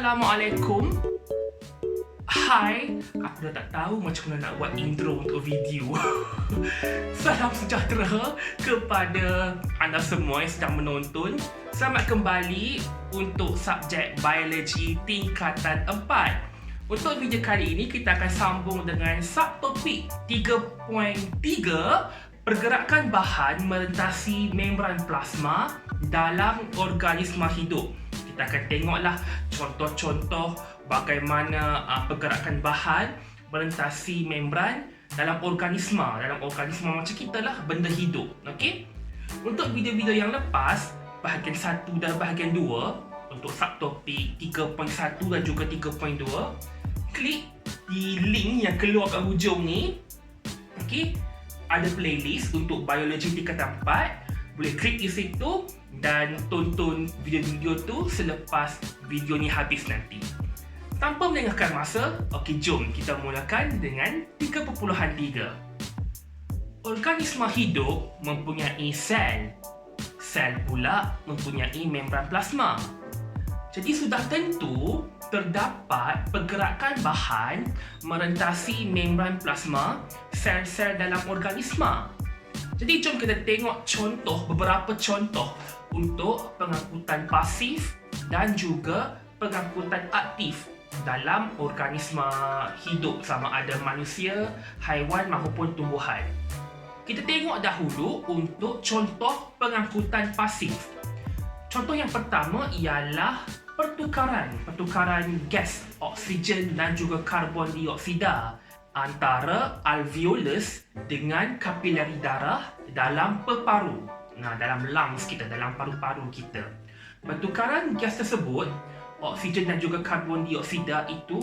Assalamualaikum. Hai, aku dah tak tahu macam mana nak buat intro untuk video. Salam sejahtera kepada anda semua yang sedang menonton. Selamat kembali untuk subjek biologi tingkatan 4. Untuk video kali ini kita akan sambung dengan subtopik 3.3, pergerakan bahan merentasi membran plasma dalam organisma hidup. Kita akan tengoklah contoh-contoh bagaimana pergerakan bahan merentasi membran dalam organisma macam kita lah, benda hidup. Okey. Untuk video-video yang lepas, bahagian 1 dan bahagian 2 untuk subtopik 3.1 dan juga 3.2, klik di link yang keluar kat hujung ni. Okey. Ada playlist untuk biologi tingkatan 4. Boleh klik di situ dan tonton video-video tu selepas video ni habis nanti. Tanpa melengahkan masa, okey, jom kita mulakan dengan 3.3. Organisma hidup mempunyai sel. Sel pula mempunyai membran plasma. Jadi sudah tentu terdapat pergerakan bahan merentasi membran plasma sel-sel dalam organisma. Jadi jom kita tengok beberapa contoh untuk pengangkutan pasif dan juga pengangkutan aktif dalam organisma hidup, sama ada manusia, haiwan maupun tumbuhan. Kita tengok dahulu untuk contoh pengangkutan pasif. Contoh yang pertama ialah pertukaran gas oksigen dan juga karbon dioksida antara alveolus dengan kapilari darah dalam peparu. Dalam lungs kita, dalam paru-paru kita. Pertukaran gas tersebut, oksigen dan juga karbon dioksida itu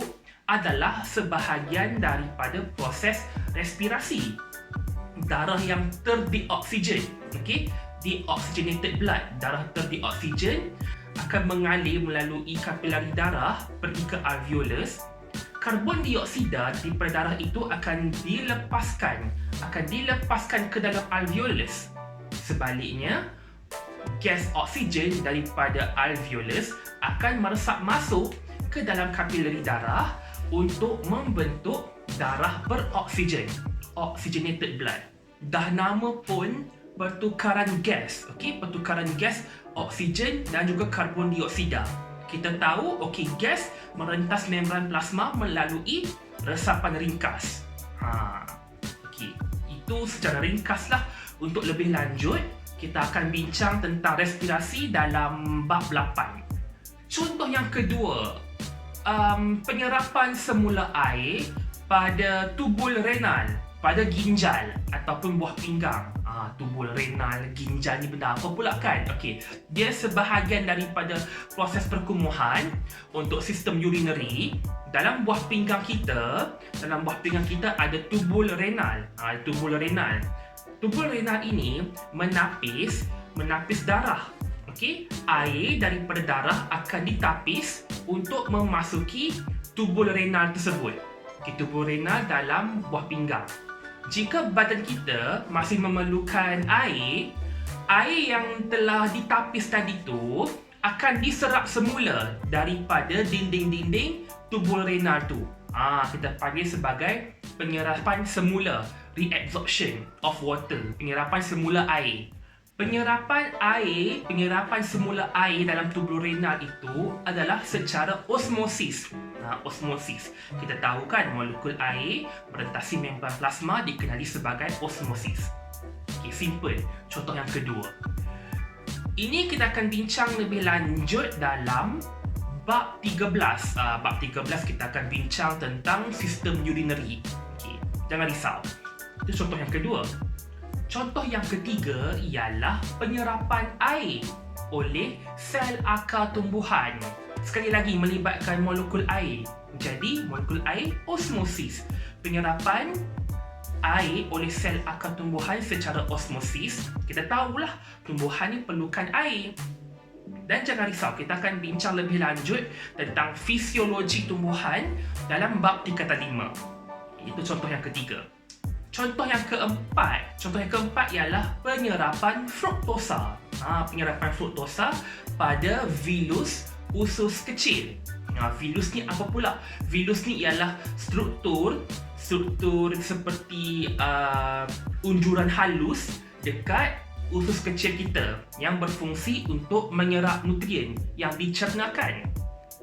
adalah sebahagian daripada proses respirasi. Darah yang terdioksigen, okey, deoxygenated blood, darah terdioksigen akan mengalir melalui kapilari darah pergi ke alveolus. Karbon dioksida daripada darah itu akan dilepaskan ke dalam alveolus. Sebaliknya, gas oksigen daripada alveolus akan meresap masuk ke dalam kapilari darah untuk membentuk darah beroksigen, oxygenated blood. Dah nama pun pertukaran gas, okey, pertukaran gas oksigen dan juga karbon dioksida. Kita tahu, okey, gas merentas membran plasma melalui resapan ringkas. Okey, itu secara ringkaslah. Untuk lebih lanjut, kita akan bincang tentang respirasi dalam bab 8. Contoh yang kedua, penyerapan semula air pada tubul renal, pada ginjal ataupun buah pinggang. Tubul renal, ginjal ni benda apa pula kan? Okey, dia sebahagian daripada proses perkumuhan untuk sistem urinary. Dalam buah pinggang kita ada tubul renal. Tubul renal ini menapis darah. Okey, air daripada darah akan ditapis untuk memasuki tubul renal tersebut. Okey, tubul renal dalam buah pinggang. Jika badan kita masih memerlukan air yang telah ditapis tadi tu akan diserap semula daripada dinding-dinding tubul renal tu. Kita panggil sebagai penyerapan semula, reabsorption of water, penyerapan semula air. Penyerapan semula air dalam tubul renal itu adalah secara osmosis. Osmosis. Kita tahu kan, molekul air merentasi membran plasma dikenali sebagai osmosis. Okey, simple. Contoh yang kedua. Ini kita akan bincang lebih lanjut dalam bab 13. Bab 13 kita akan bincang tentang sistem urinary. Okey, jangan risau. Itu contoh yang kedua. Contoh yang ketiga ialah penyerapan air oleh sel akar tumbuhan. Sekali lagi melibatkan molekul air. Jadi molekul air, osmosis. Penyerapan air oleh sel akar tumbuhan secara osmosis. Kita tahulah tumbuhan ni perlukan air. Dan jangan risau, kita akan bincang lebih lanjut tentang fisiologi tumbuhan dalam bab tingkatan 5. Itu contoh yang ketiga. Contoh yang keempat ialah penyerapan fruktosa. Penyerapan fruktosa pada vilus usus kecil. Vilus ni apa pula? Vilus ni ialah struktur seperti unjuran halus dekat usus kecil kita yang berfungsi untuk menyerap nutrien yang dicernakan.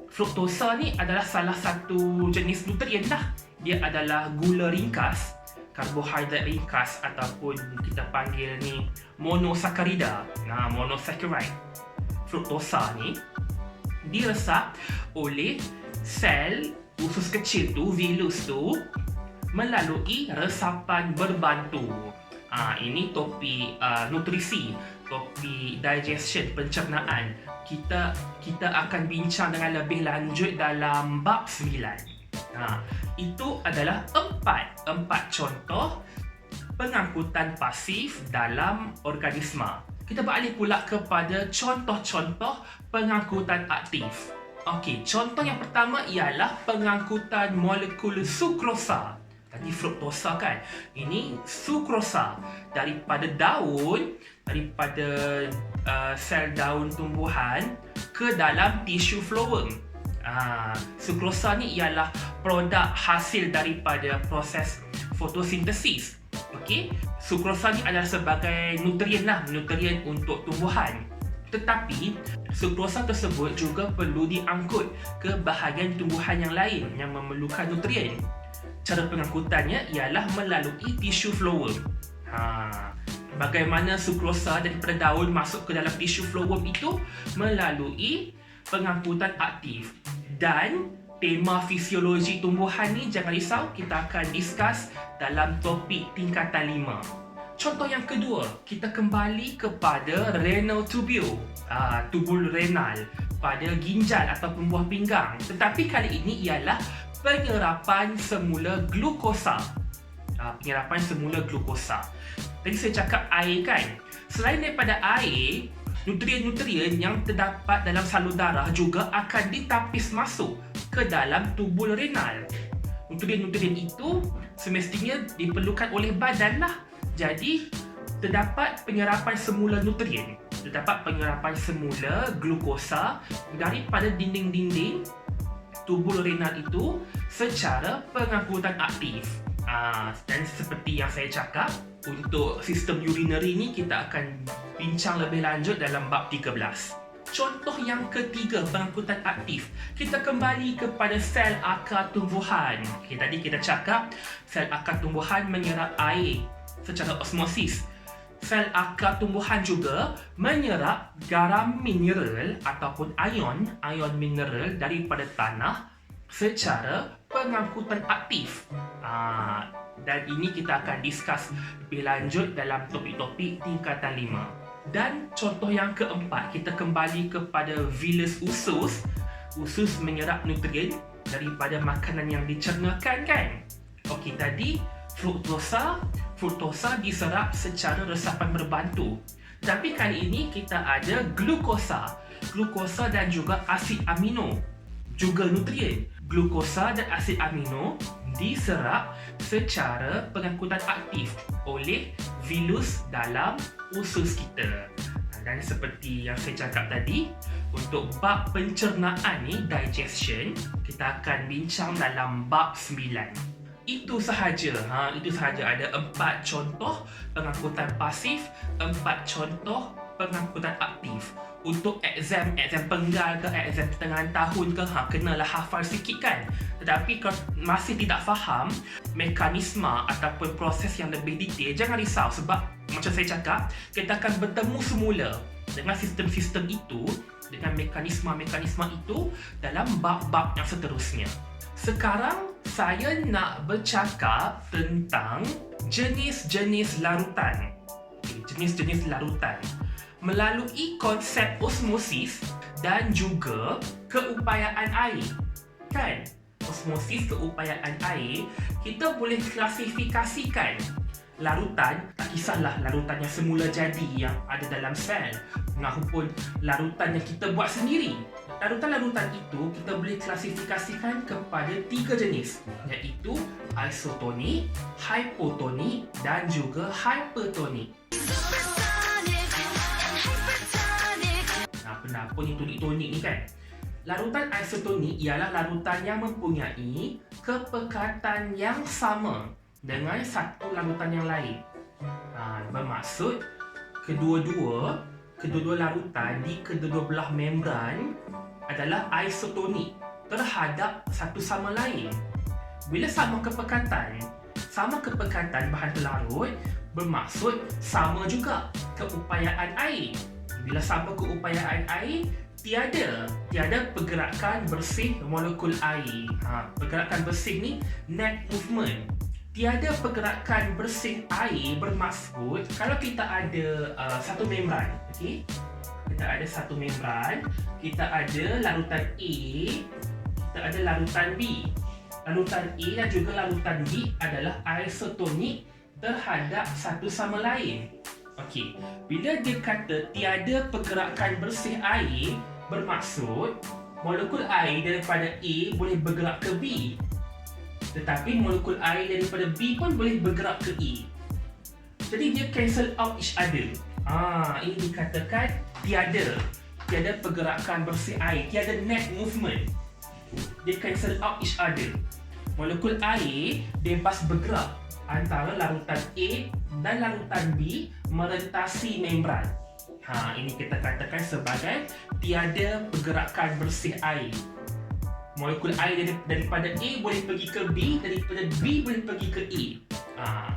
Fruktosa ni adalah salah satu jenis nutrien lah. Dia adalah gula ringkas, karbohidrat ringkas ataupun kita panggil ni monosakarida. Monosaccharide. Fruktosa ni diresap oleh sel usus kecil tu, vilus tu, melalui resapan berbantu. Ini topik nutrisi, topik digestion, pencernaan. Kita akan bincang dengan lebih lanjut dalam bab 9. Itu adalah empat contoh pengangkutan pasif dalam organisma. Kita beralih pula kepada contoh-contoh pengangkutan aktif. Okey, contoh yang pertama ialah pengangkutan molekul sukrosa. Tadi fruktosa kan? Ini sukrosa daripada daun, daripada sel daun tumbuhan ke dalam tisu phloem. Sukrosa ni ialah produk hasil daripada proses fotosintesis. Okey, sukrosa ni adalah sebagai nutrien untuk tumbuhan. Tetapi sukrosa tersebut juga perlu diangkut ke bahagian tumbuhan yang lain yang memerlukan nutrien. Cara pengangkutannya ialah melalui tisu phloem. Bagaimana sukrosa daripada daun masuk ke dalam tisu phloem itu? Melalui pengangkutan aktif. Dan tema fisiologi tumbuhan ni jangan risau, kita akan discuss dalam topik tingkatan 5. Contoh yang kedua, kita kembali kepada renal tubule, tubul renal pada ginjal ataupun buah pinggang. Tetapi kali ini ialah penyerapan semula glukosa. Penyerapan semula glukosa. Tadi saya cakap air kan? Selain daripada air, nutrien-nutrien yang terdapat dalam salur darah juga akan ditapis masuk ke dalam tubul renal. Nutrien-nutrien itu semestinya diperlukan oleh badan lah. Jadi, terdapat penyerapan semula nutrien. Terdapat penyerapan semula glukosa daripada dinding-dinding tubul renal itu secara pengangkutan aktif. Dan seperti yang saya cakap, untuk sistem urinary ni kita akan bincang lebih lanjut dalam bab 13. Contoh yang ketiga pengangkutan aktif, kita kembali kepada sel akar tumbuhan. Tadi kita cakap sel akar tumbuhan menyerap air secara osmosis. Sel akar tumbuhan juga menyerap garam mineral ataupun ion mineral daripada tanah secara pengangkutan aktif. Dan ini kita akan discuss lebih lanjut dalam topik-topik tingkatan 5. Dan contoh yang keempat, kita kembali kepada vilus usus. Usus menyerap nutrien daripada makanan yang dicernakan kan? Okey, tadi fruktosa diserap secara resapan berbantu. Tapi kali ini kita ada glukosa. Glukosa dan juga asid amino, juga nutrien. Glukosa dan asid amino diserap secara pengangkutan aktif oleh vilus dalam usus kita. Dan seperti yang saya cakap tadi, untuk bab pencernaan ni, digestion, kita akan bincang dalam bab 9. Itu sahaja. Itu sahaja. Ada 4 contoh pengangkutan pasif, 4 contoh pengangkutan aktif. Untuk exam penggal ke exam pertengahan tahun ke, kenalah hafal sikit kan. Tetapi kalau masih tidak faham mekanisme ataupun proses yang lebih detail, jangan risau, sebab macam saya cakap, kita akan bertemu semula dengan sistem-sistem itu, dengan mekanisme-mekanisme itu dalam bab-bab yang seterusnya. Sekarang saya nak bercakap tentang jenis-jenis larutan. Jenis-jenis larutan melalui konsep osmosis dan juga keupayaan air. Kan? Osmosis, keupayaan air, kita boleh klasifikasikan larutan, tak kisahlah larutan yang semula jadi yang ada dalam sel, maupun larutan yang kita buat sendiri. Larutan-larutan itu kita boleh klasifikasikan kepada 3 jenis, iaitu isotonik, hypotonik dan juga hypertonik. Apa ni tonik-tonik ni kan? larutan isotonik ialah larutan yang mempunyai kepekatan yang sama dengan satu larutan yang lain. Bermaksud kedua-dua larutan di kedua-dua belah membran adalah isotonik terhadap satu sama lain. Bila sama kepekatan bahan terlarut bermaksud sama juga keupayaan air. Bila sama keupayaan air, tiada pergerakan bersih molekul air. Pergerakan bersih ni net movement. Tiada pergerakan bersih air bermaksud kalau kita ada satu membran, okey? Kita ada satu membran, kita ada larutan A, kita ada larutan B. Larutan A dan juga larutan B adalah isotonik terhadap satu sama lain. Okey, bila dia kata tiada pergerakan bersih air, bermaksud molekul air daripada A boleh bergerak ke B, tetapi molekul air daripada B pun boleh bergerak ke A. Jadi dia cancel out each other. Ini dikatakan tiada pergerakan bersih air, tiada net movement. Dia cancel out each other. Molekul air bebas bergerak antara larutan A dan larutan B merentasi membran. Ini kita katakan sebagai tiada pergerakan bersih air. Molekul air daripada A boleh pergi ke B, daripada B boleh pergi ke A.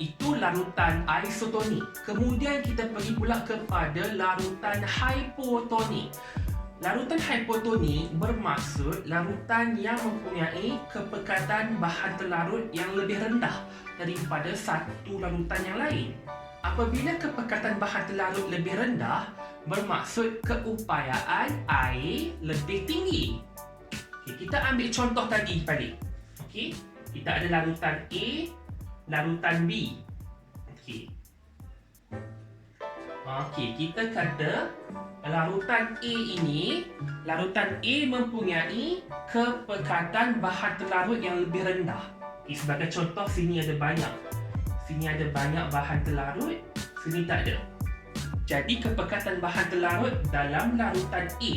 Itu larutan isotonik. Kemudian kita pergi pula kepada larutan hypotonik. Larutan hypotonik bermaksud larutan yang mempunyai kepekatan bahan terlarut yang lebih rendah daripada satu larutan yang lain. Apabila kepekatan bahan terlarut lebih rendah, bermaksud keupayaan air lebih tinggi. Kita ambil contoh tadi balik. Kita ada larutan A, larutan B. Kita kata larutan A ini, larutan A mempunyai kepekatan bahan terlarut yang lebih rendah. Sebagai contoh, sini ada banyak bahan terlarut, sini tak ada. Jadi kepekatan bahan terlarut dalam larutan A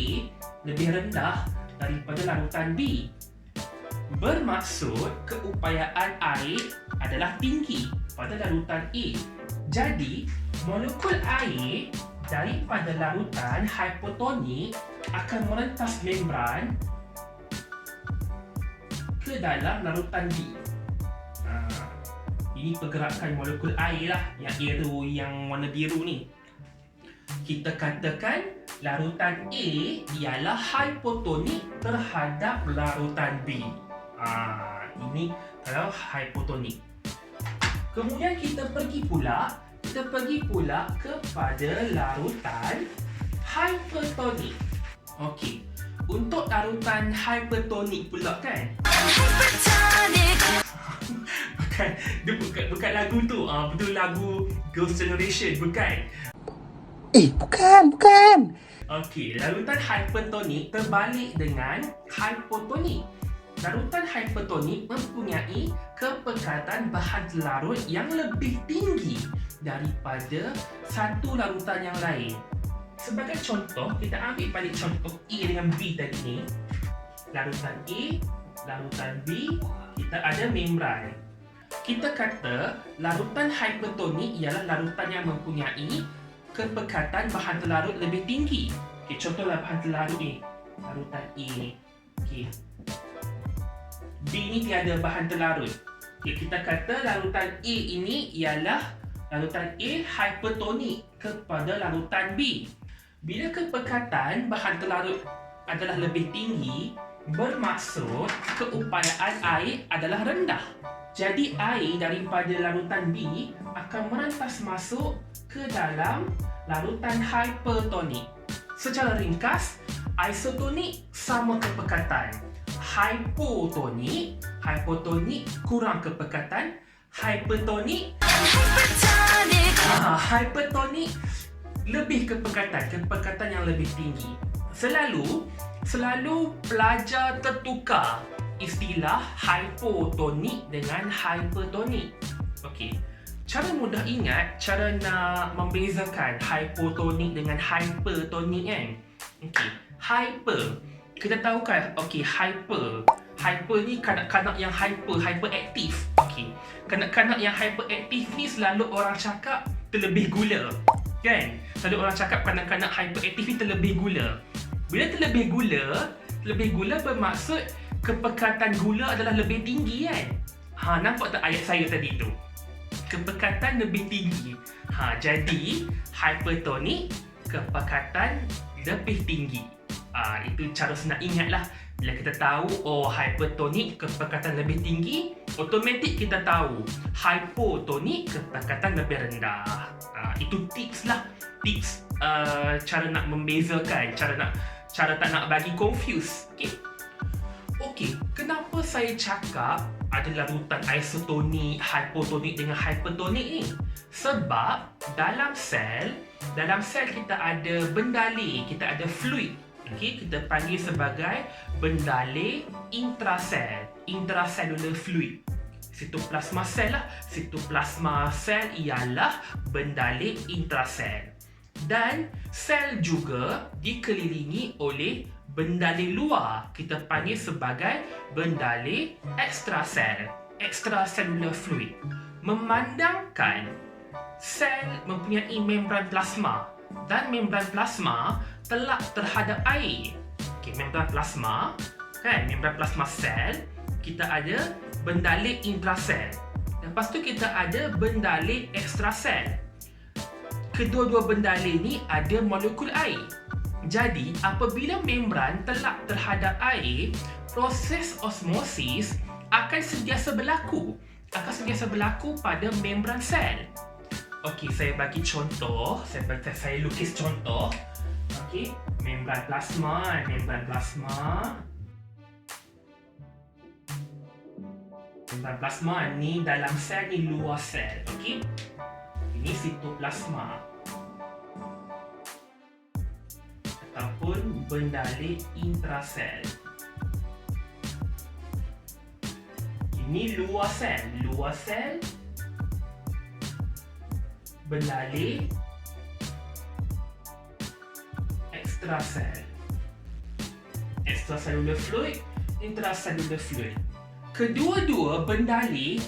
lebih rendah daripada larutan B. Bermaksud keupayaan air adalah tinggi pada larutan A. Jadi molekul air daripada larutan hypotonik akan merentas membran ke dalam larutan B. Ini pergerakan molekul air lah, yang warna biru ni. Kita katakan larutan A ialah hypotonik terhadap larutan B. Ini kalau hypotonik. Kemudian kita pergi pula kepada larutan hypertonik. Okey. Untuk larutan hypertonik pula kan. Bukan lagu tu. Betul lagu Girls' Generation, bukan? Bukan. Okey, larutan hypertonik terbalik dengan hypotonik. Larutan hypertonik mempunyai kepekatan bahan terlarut yang lebih tinggi daripada satu larutan yang lain. Sebagai contoh, kita ambil balik contoh A dengan B tadi ni. Larutan A, larutan B, kita ada membran. Kita kata larutan hypertonik ialah larutan yang mempunyai kepekatan bahan terlarut lebih tinggi. Contohlah bahan terlarut ni, larutan A ni. B ni tiada bahan terlarut. Kita kata larutan A ini ialah larutan A hypertonik kepada larutan B. Bila kepekatan bahan terlarut adalah lebih tinggi, bermaksud keupayaan air adalah rendah. Jadi air daripada larutan B akan merentas masuk ke dalam larutan hypertonik. Secara ringkas, isotonik sama kepekatan. Hypotonik kurang kepekatan. Hypertonik lebih kepekatan yang lebih tinggi. Selalu pelajar tertukar istilah hypotonik dengan hypertonik. Okey. Cara mudah ingat, cara nak membezakan hypotonik dengan hypertonik kan. Okey. kita tahu kan, okey, hyper ni kanak-kanak yang hyperaktif. Okey, kanak-kanak yang hyperaktif ni selalu orang cakap terlebih gula, kan? Selalu orang cakap kanak-kanak hyperaktif ni terlebih gula. Bila terlebih gula bermaksud kepekatan gula adalah lebih tinggi, kan? Nampak tak ayat saya tadi tu? Kepekatan lebih tinggi. Jadi hypertonik, kepekatan lebih tinggi. Itu cara senang ingatlah. Bila kita tahu hypertonik, kepekatan lebih tinggi, automatik kita tahu hypotonik, kepekatan lebih rendah. Itu tips lah. Tips cara nak membezakan, cara tak nak bagi confuse. Okey, kenapa saya cakap ada larutan isotonik, hypotonik dengan hypertonik ni? Sebab dalam sel kita ada bendaleh, kita ada fluid. Okey, kita panggil sebagai bendaleh intracellular fluid. Sitoplasma sel lah. Sitoplasma sel ialah bendaleh intrasel. Dan sel juga dikelilingi oleh bendaleh luar, kita panggil sebagai bendaleh extracellular fluid. Memandangkan sel mempunyai membran plasma dan membran plasma telak terhadap air. Membran plasma, kan? Membran plasma sel, kita ada bendaleh intrasel. Lepas tu kita ada bendaleh ekstrasel. Kedua-dua bendaleh ni ada molekul air. Jadi, apabila membran telak terhadap air, proses osmosis akan sentiasa berlaku. Pada membran sel. Okey, saya bagi contoh. Saya lukis contoh. Okey, membran plasma. Membran plasma ni dalam sel, ni luar sel. Okey. Ini sitoplasma ataupun bendaleh intrasel. Ini luar sel, bendaleh ekstrasel. Extracellular fluid, intracellular fluid. Kedua-dua bendaleh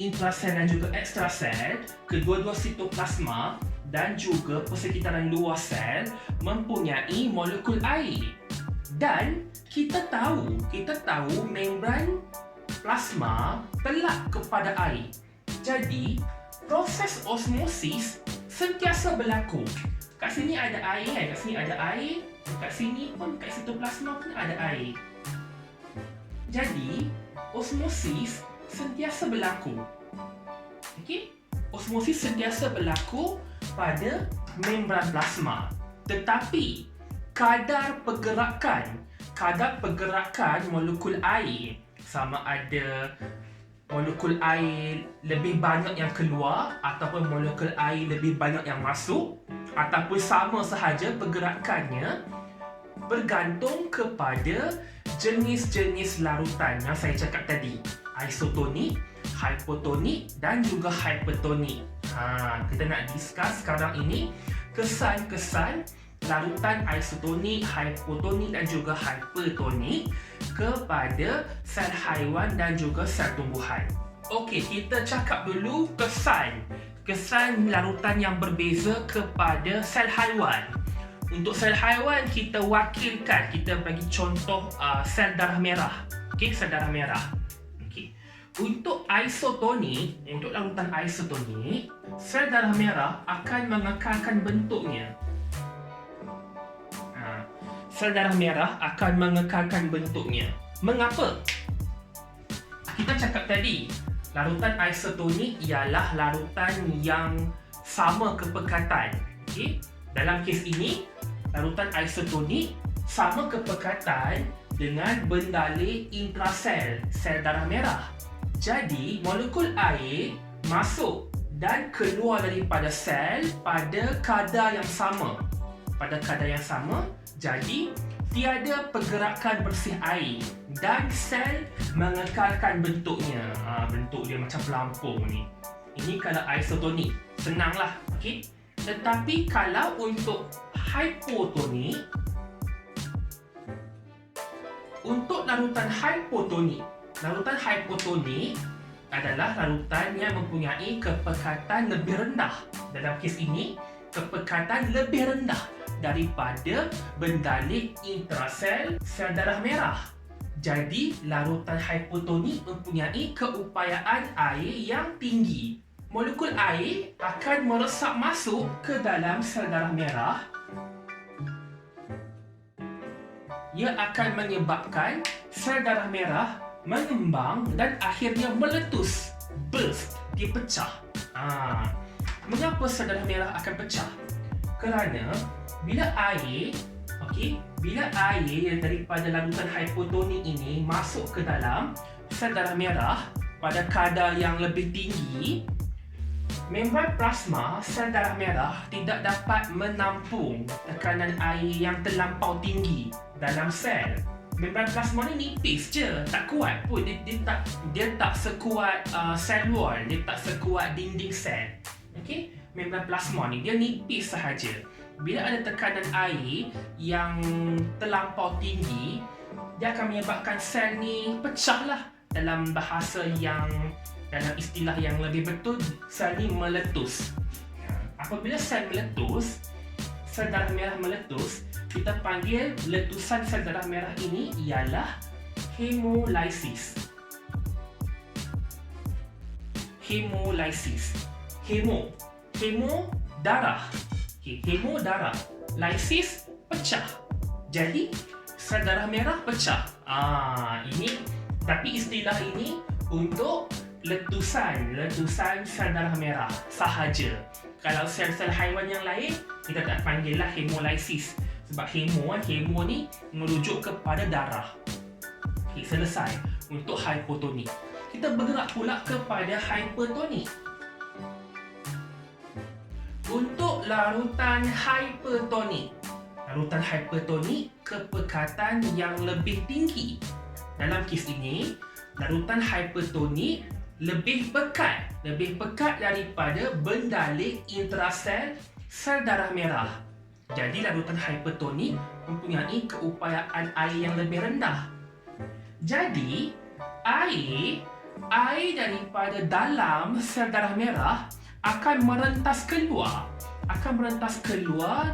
intrasel dan juga ekstrasel, kedua-dua sitoplasma dan juga persekitaran luar sel mempunyai molekul air. Dan kita tahu membran plasma telak kepada air. Jadi, proses osmosis sentiasa berlaku. Kat sini ada air, kat sini pun, kat sitoplasma pun ada air. Jadi, osmosis sentiasa berlaku. Okey? Osmosis sentiasa berlaku pada membran plasma. Tetapi, kadar pergerakan molekul air, sama ada molekul air lebih banyak yang keluar ataupun molekul air lebih banyak yang masuk, ataupun sama sahaja pergerakannya, bergantung kepada jenis-jenis larutan yang saya cakap tadi. Isotonik, hypotonik dan juga hypertonik. Kita nak discuss sekarang ini kesan-kesan larutan isotonik, hypotonik dan juga hypertonik kepada sel haiwan dan juga sel tumbuhan. Okey, kita cakap dulu kesan larutan yang berbeza kepada sel haiwan. Untuk sel haiwan, kita wakilkan, kita bagi contoh sel darah merah. Okey, sel darah merah. Okey. Untuk isotonik, untuk larutan isotonik, sel darah merah akan mengekalkan bentuknya. Sel darah merah akan mengekalkan bentuknya. Mengapa? Kita cakap tadi, larutan isotonik ialah larutan yang sama kepekatan. Okey? Dalam kes ini, larutan isotonik sama kepekatan dengan bendaleh intrasel, sel darah merah. Jadi, molekul air masuk dan keluar daripada sel pada kadar yang sama. Jadi, tiada pergerakan bersih air dan sel mengekalkan bentuknya. Bentuk dia macam pelampung ni. Ini kalau isotonik, senanglah. Okey? Tetapi kalau untuk hypotonik, Untuk larutan hypotonik adalah larutan yang mempunyai kepekatan lebih rendah. Dalam kes ini, kepekatan lebih rendah daripada bendalik intrasel sel darah merah. Jadi, larutan hypotonik mempunyai keupayaan air yang tinggi. Molekul air akan meresap masuk ke dalam sel darah merah. Ia akan menyebabkan sel darah merah mengembang dan akhirnya meletus, burst, dia pecah. Mengapa sel darah merah akan pecah? Kerana bila air yang daripada larutan hypotonik ini masuk ke dalam sel darah merah pada kadar yang lebih tinggi, membran plasma sel darah merah tidak dapat menampung tekanan air yang terlampau tinggi dalam sel. Membran plasma ni nipis je, tak kuat pun. Dia tak sekuat sel wall, dia tak sekuat dinding sel. Okey, membran plasma ni dia nipis sahaja. Bila ada tekanan air yang terlampau tinggi, dia akan menyebabkan sel ni pecah lah. Dalam istilah yang lebih betul, sel ni meletus. Apabila sel meletus, sel darah merah meletus, kita panggil letusan sel darah merah ini ialah hemolysis. Hemo darah. Hemo darah. Lysis pecah. Jadi sel darah merah pecah. Tapi istilah ini untuk letusan sel darah merah sahaja. Kalau sel-sel haiwan yang lain, kita tak panggil lah hemolysis. Sebab hemo ni merujuk kepada darah. Selesai untuk hypotonik. Kita bergerak pula kepada hypertonik. Untuk larutan hypertonik, kepekatan yang lebih tinggi. Dalam kes ini, larutan hypertonik lebih pekat daripada bendalik intrasel sel darah merah. Jadi larutan hypertonik mempunyai keupayaan air yang lebih rendah. Jadi air daripada dalam sel darah merah akan merentas keluar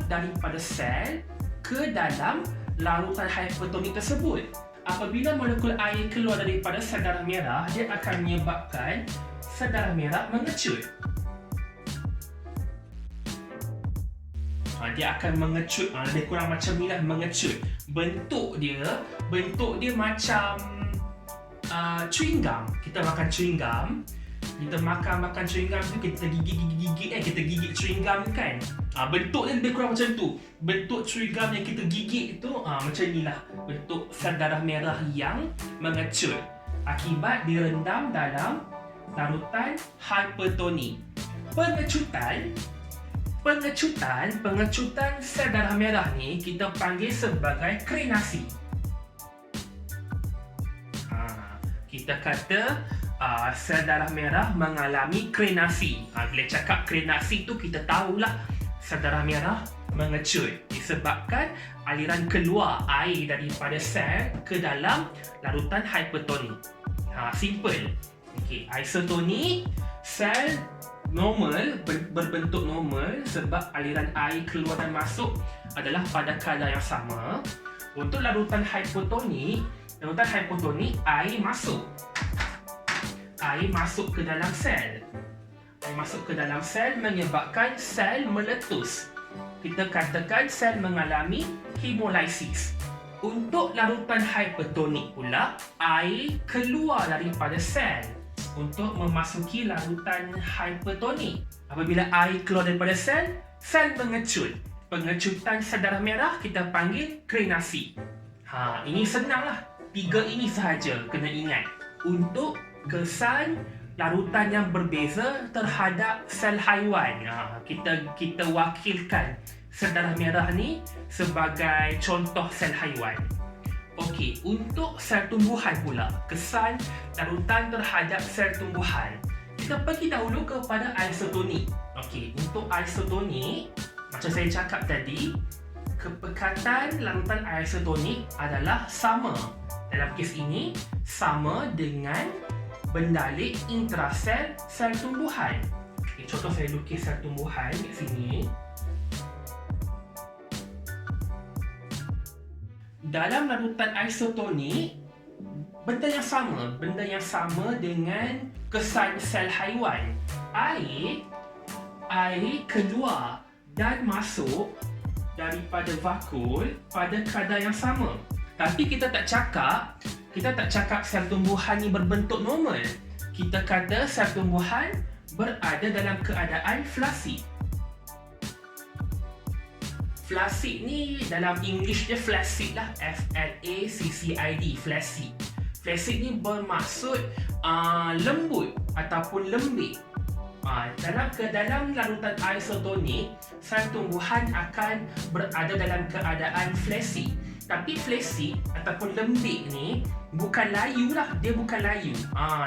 daripada sel ke dalam larutan hypertonik tersebut. Apabila molekul air keluar daripada sel darah merah, dia akan menyebabkan sel darah merah mengecut. Dia akan mengecut, lebih kurang macam ni lah, mengecut. Bentuk dia macam chewing gum. Kita makan chewing gum, kita makan chewing gum tu, kita gigit kita gigit chewing gum kan. Bentuk dia lebih kurang macam tu. Bentuk chewing gum yang kita gigit tu macam ni lah bentuk sel darah merah yang mengecut akibat direndam dalam larutan hypertonik. Pengecutan sel darah merah ni kita panggil sebagai krenasi. Kita kata sel darah merah mengalami krenasi. Bila cakap krenasi tu kita tahulah sel darah merah mengecut disebabkan aliran keluar air daripada sel ke dalam larutan hypertonik. Simple. Isotonik, sel normal, berbentuk normal sebab aliran air keluar dan masuk adalah pada kadar yang sama. Untuk larutan hypotonik, air masuk ke dalam sel. Menyebabkan sel meletus. Kita katakan sel mengalami hemolysis. Untuk larutan hypertonik pula, air keluar daripada sel untuk memasuki larutan hypertonik. Apabila air keluar daripada sel, sel mengecut. Pengecutan sel darah merah kita panggil krenasi. Ini senanglah. 3 ini sahaja kena ingat. Untuk kesan larutan yang berbeza terhadap sel haiwan. Kita wakilkan sel darah merah ni sebagai contoh sel haiwan. Okey, untuk sel tumbuhan pula, kesan larutan terhadap sel tumbuhan. Kita pergi dahulu kepada isotonik. Okey, untuk isotonik, macam saya cakap tadi, kepekatan larutan isotonik adalah sama Dalam kes ini sama dengan bendalik intrasel sel tumbuhan. Okay, contoh saya lukis sel tumbuhan kat sini. Dalam larutan isotonik, benda yang sama dengan kesan sel haiwan. Air keluar dan masuk daripada vakul pada kadar yang sama. Tapi kita tak cakap sel tumbuhan ni berbentuk normal. Kita kata sel tumbuhan berada dalam keadaan flasid. Flasid ni dalam English dia flaccid lah, F-L-A-C-C-I-D, flaccid. Flaccid ni bermaksud lembut ataupun lembik. Dalam larutan isotonik, sel tumbuhan akan berada dalam keadaan flaccid. Tapi flaccid ataupun lembik ni bukan layu lah, dia bukan layu.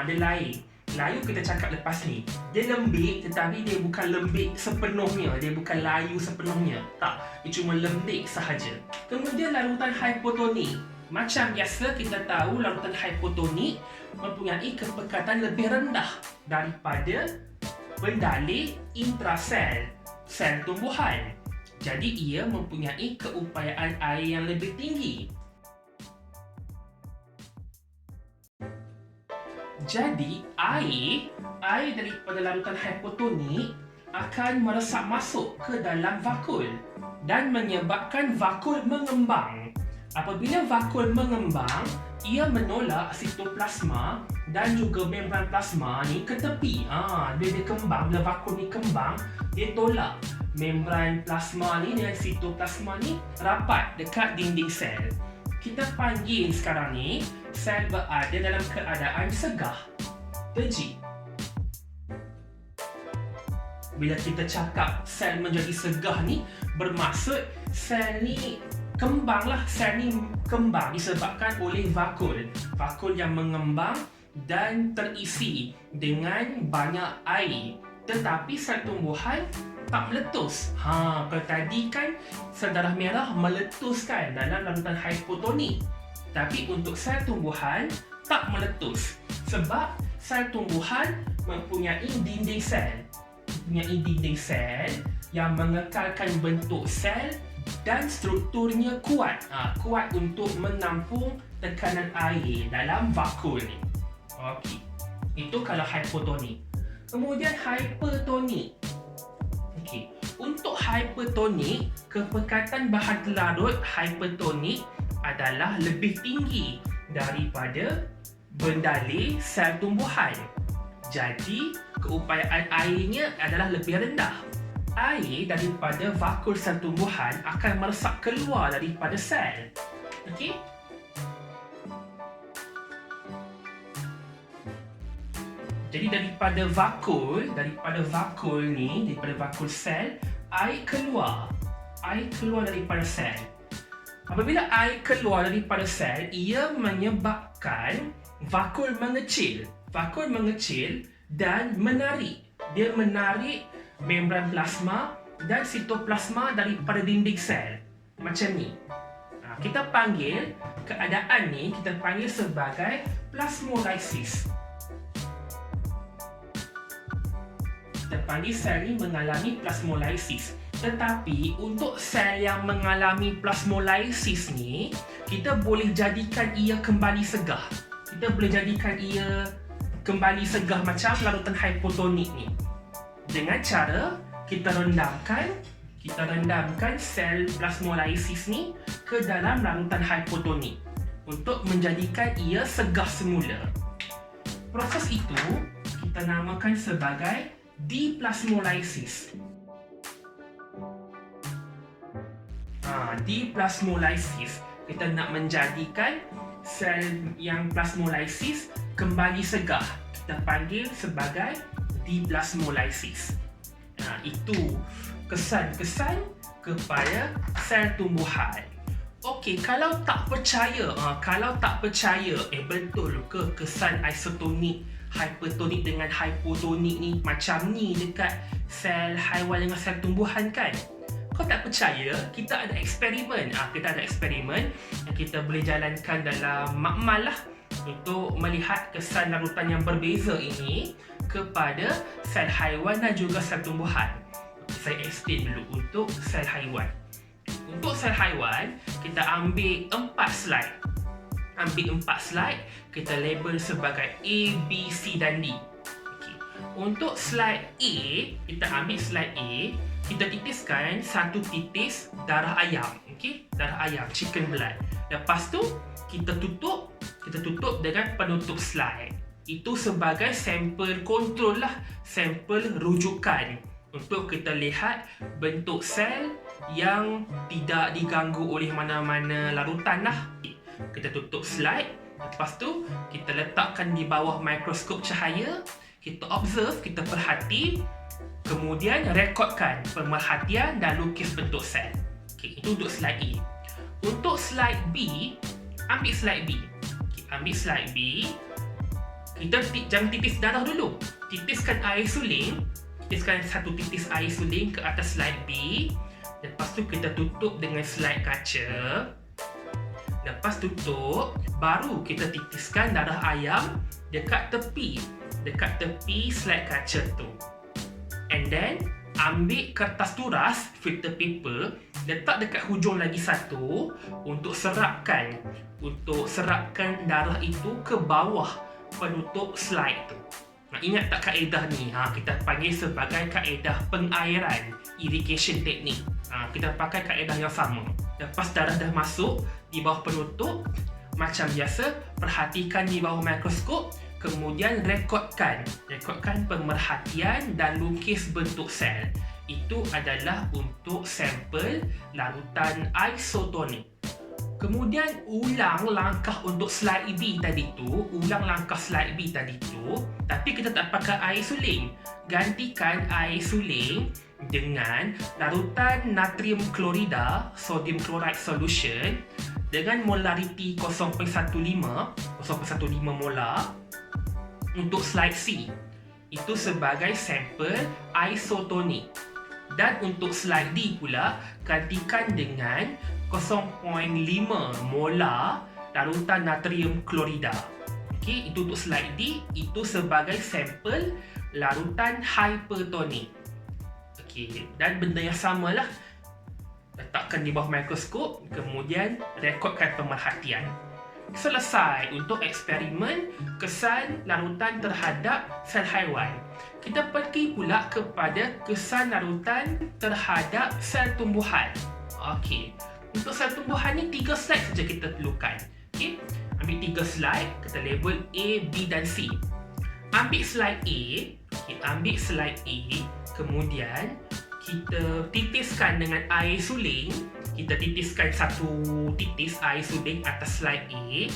Dia lain. Layu kita cakap lepas ni. Dia lembik tetapi dia bukan lembik sepenuhnya, dia bukan layu sepenuhnya. Tak, dia cuma lembik sahaja. Kemudian larutan hipotonik. Macam biasa kita tahu larutan hipotonik mempunyai kepekatan lebih rendah daripada bendalik intrasel sel tumbuhan. Jadi ia mempunyai keupayaan air yang lebih tinggi. Jadi air daripada larutan hipotonik akan meresap masuk ke dalam vakul dan menyebabkan vakul mengembang. Apabila vakul mengembang, ia menolak sitoplasma dan juga membran plasma ni ke tepi. Dia kembang, bila vakul ni kembang, dia tolak membran plasma ni dengan sitoplasma ni rapat dekat dinding sel. Kita panggil sekarang ni sel berada dalam keadaan segah, teji. Bila kita cakap sel menjadi segah ni, bermaksud sel ni kembang lah. Sel ni kembang disebabkan oleh vakul. Vakul yang mengembang dan terisi dengan banyak air. Tetapi sel tumbuhan tak meletus. Kalau tadi kan sel darah merah meletus kan dalam larutan hipotonik. Tapi untuk sel tumbuhan tak meletus. Sebab sel tumbuhan mempunyai dinding sel yang mengekalkan bentuk sel dan strukturnya kuat. Kuat untuk menampung tekanan air dalam vakul ni. Okey. Itu kalau hipotonik. Kemudian hipertonik. Okey. Untuk hipertonik, kepekatan bahan pelarut hipertonik adalah lebih tinggi daripada bendalik sel tumbuhan. Jadi, keupayaan airnya adalah lebih rendah. Air daripada vakul sel tumbuhan akan meresap keluar daripada sel. Okey? Jadi daripada vakul sel, air keluar daripada sel. Apabila air keluar daripada sel, ia menyebabkan vakul mengecil dan menarik. Dia menarik membran plasma dan sitoplasma daripada dinding sel. Macam ni. Kita panggil keadaan ni sebagai plasmolisis. Kita panggil sel ni mengalami plasmolisis. Tetapi untuk sel yang mengalami plasmolisis ni, kita boleh jadikan ia kembali segah. Macam larutan hipotonik ni. Dengan cara kita rendamkan sel plasmolisis ni ke dalam larutan hipotonik untuk menjadikan ia segah semula. Proses itu kita namakan sebagai deplasmolisis. Deplasmolisis, kita nak menjadikan sel yang plasmolisis kembali segah. Kita panggil sebagai deplasmolisis. Itu kesan-kesan kepada sel tumbuhan. Okey, kalau tak percaya, betul ke kesan isotonik hipertonik dengan hipotonik ni macam ni dekat sel haiwan dengan sel tumbuhan kan? Kau tak percaya, kita ada eksperimen. Kita ada eksperimen yang kita boleh jalankan dalam makmal lah untuk melihat kesan larutan yang berbeza ini kepada sel haiwan dan juga sel tumbuhan. Saya explain dulu untuk sel haiwan. Untuk sel haiwan, kita ambil 4 slide. Kita label sebagai A, B, C dan D. Okay. Untuk slide A, kita ambil slide A, kita titiskan 1 titis darah ayam. Okay? Darah ayam, chicken blood. Lepas tu, kita tutup dengan penutup slide. Itu sebagai sampel kontrol lah, sampel rujukan untuk kita lihat bentuk sel yang tidak diganggu oleh mana-mana larutan lah. Kita tutup slide, lepas tu kita letakkan di bawah mikroskop cahaya, kita observe, kita perhati, kemudian rekodkan pemerhatian dan lukis bentuk sel. Okay, itu untuk slide A. Untuk slide B, ambil slide B. Okay, ambil slide B, kita jangan titis darah dulu. Titiskan air suling, titiskan 1 titis air suling ke atas slide B. Lepas tu kita tutup dengan slide kaca. Lepas tutup, baru kita titiskan darah ayam dekat tepi slide kaca tu. And then ambil kertas turas, filter paper, letak dekat hujung lagi satu untuk serapkan darah itu ke bawah penutup slide tu. Ingat tak kaedah ni? Kita panggil sebagai kaedah pengairan, irrigation technique. Kita pakai kaedah yang sama. Lepas darah dah masuk di bawah penutup, macam biasa, perhatikan di bawah mikroskop, kemudian rekodkan pemerhatian dan lukis bentuk sel. Itu adalah untuk sampel larutan isotonik. Kemudian ulang langkah untuk slide B tadi tu, tapi kita tak pakai air suling. Gantikan air suling dengan larutan natrium klorida, sodium chloride solution dengan molariti 0.15 molar untuk slide C. Itu sebagai sampel isotonik. Dan untuk slide D pula, gantikan dengan 0.5 molar larutan natrium klorida. Okey, itu untuk slide D, itu sebagai sampel larutan hypertonik. Okey, dan benda yang samalah, letakkan di bawah mikroskop, kemudian rekodkan pemerhatian. Selesai untuk eksperimen kesan larutan terhadap sel haiwan. Kita pergi pula kepada kesan larutan terhadap sel tumbuhan. Okey, untuk sel tumbuhan ni 3 slide saja kita perlukan. Okey, ambil 3 slide, kita label A, B dan C. Ambil slide A, kemudian kita titiskan dengan air suling. Kita titiskan 1 titis air suling atas slide A,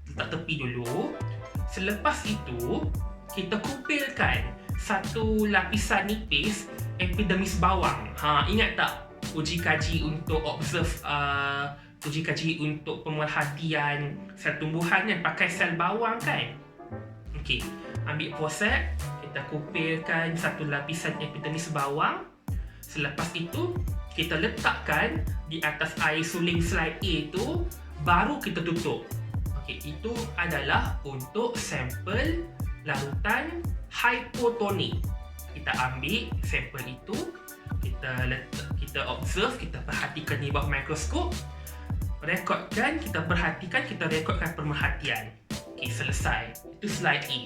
letak tepi dulu. Selepas itu, kita kupilkan 1 lapisan nipis epidermis bawang. Ingat tak uji kaji untuk uji kaji untuk pemerhatian sel tumbuhan yang pakai sel bawang kan? Okey, ambil forceps, kita kupilkan 1 lapisan epidermis bawang. Selepas itu, kita letakkan di atas air suling slide A itu, baru kita tutup. Okey, itu adalah untuk sampel larutan hypotonik. Kita ambil sampel itu, kita observe, kita perhatikan di bawah mikroskop, rekodkan, kita perhatikan, kita rekodkan pemerhatian. Okey, selesai. Itu slide A.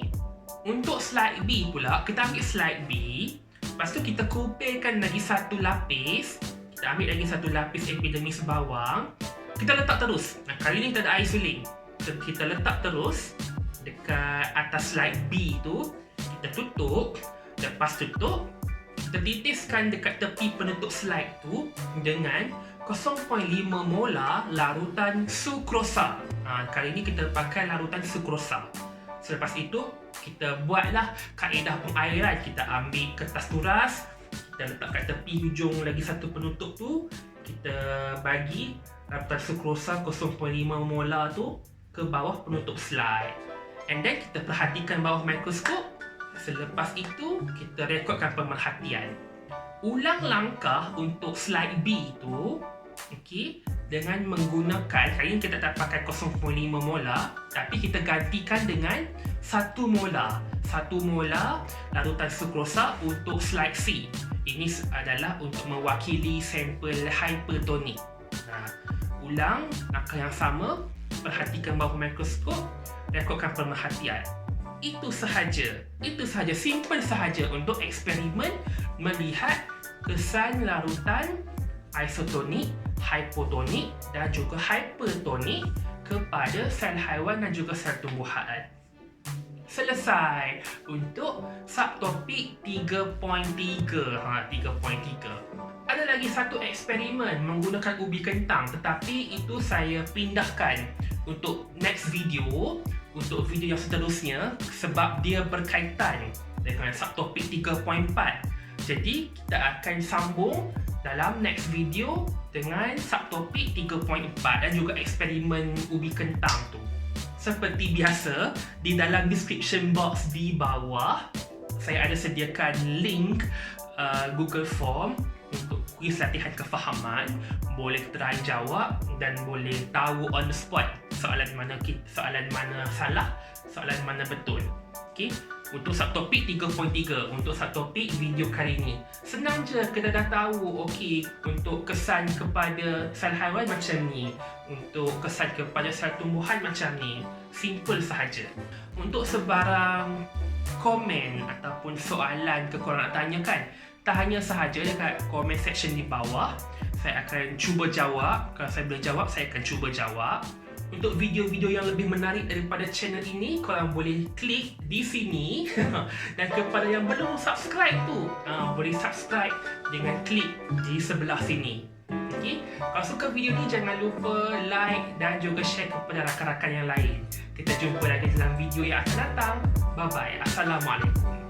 Untuk slide B pula, kita ambil slide B. Lepas tu kita kupilkan lagi 1 lapis. Kita ambil lagi 1 lapis epidermis bawang. Kita letak terus. Kali ni kita ada air suling. Kita letak terus dekat atas slide B tu. Kita tutup. Lepas tutup, kita titiskan dekat tepi penutup slide tu dengan 0.5 molar larutan sukrosa. Kali ni kita pakai larutan sukrosa. Selepas itu, kita buatlah kaedah pengairan. Kita ambil kertas turas, kita letak kat tepi hujung lagi 1 penutup tu, kita bagi larutan sukrosa 0.5 molar tu ke bawah penutup slide. And then kita perhatikan bawah mikroskop. Selepas itu, kita rekodkan pemerhatian. Ulang langkah untuk slide B itu, okey, dengan menggunakan, kali ini kita tak pakai 0.5 molar, tapi kita gantikan dengan 1 molar. 1 molar larutan sukrosa untuk slide C. Ini adalah untuk mewakili sampel hypertonik. Ulang langkah yang sama, perhatikan bawah mikroskop, rekodkan pemerhatian. Itu sahaja, simple sahaja untuk eksperimen melihat kesan larutan isotonik, hipotonik dan juga hypertonik kepada sel haiwan dan juga sel tumbuhan. Selesai untuk subtopik 3.3. 3.3. Ada lagi satu eksperimen menggunakan ubi kentang, tetapi itu saya pindahkan untuk next video, untuk video yang seterusnya, sebab dia berkaitan dengan subtopik 3.4. Jadi kita akan sambung dalam next video dengan subtopik 3.4 dan juga eksperimen ubi kentang tu. Seperti biasa, di dalam description box di bawah saya ada sediakan link Google Form untuk kuis latihan kefahaman. Boleh try jawab dan boleh tahu on the spot soalan mana salah, soalan mana betul. Okey, untuk subtopik 3.3, untuk subtopik video kali ini. Senang je, kita dah tahu. Okey, untuk kesan kepada sel haiwan macam ni, untuk kesan kepada sel tumbuhan macam ni. Simple sahaja. Untuk sebarang komen ataupun soalan ke korang nak tanyakan, tak hanya sahaja dekat comment section di bawah, saya akan cuba jawab. Kalau saya boleh jawab, saya akan cuba jawab. Untuk video-video yang lebih menarik daripada channel ini, korang boleh klik di sini. Dan kepada yang belum subscribe tu, boleh subscribe dengan klik di sebelah sini. Okay? Kalau suka video ni, jangan lupa like dan juga share kepada rakan-rakan yang lain. Kita jumpa lagi dalam video yang akan datang. Bye-bye. Assalamualaikum.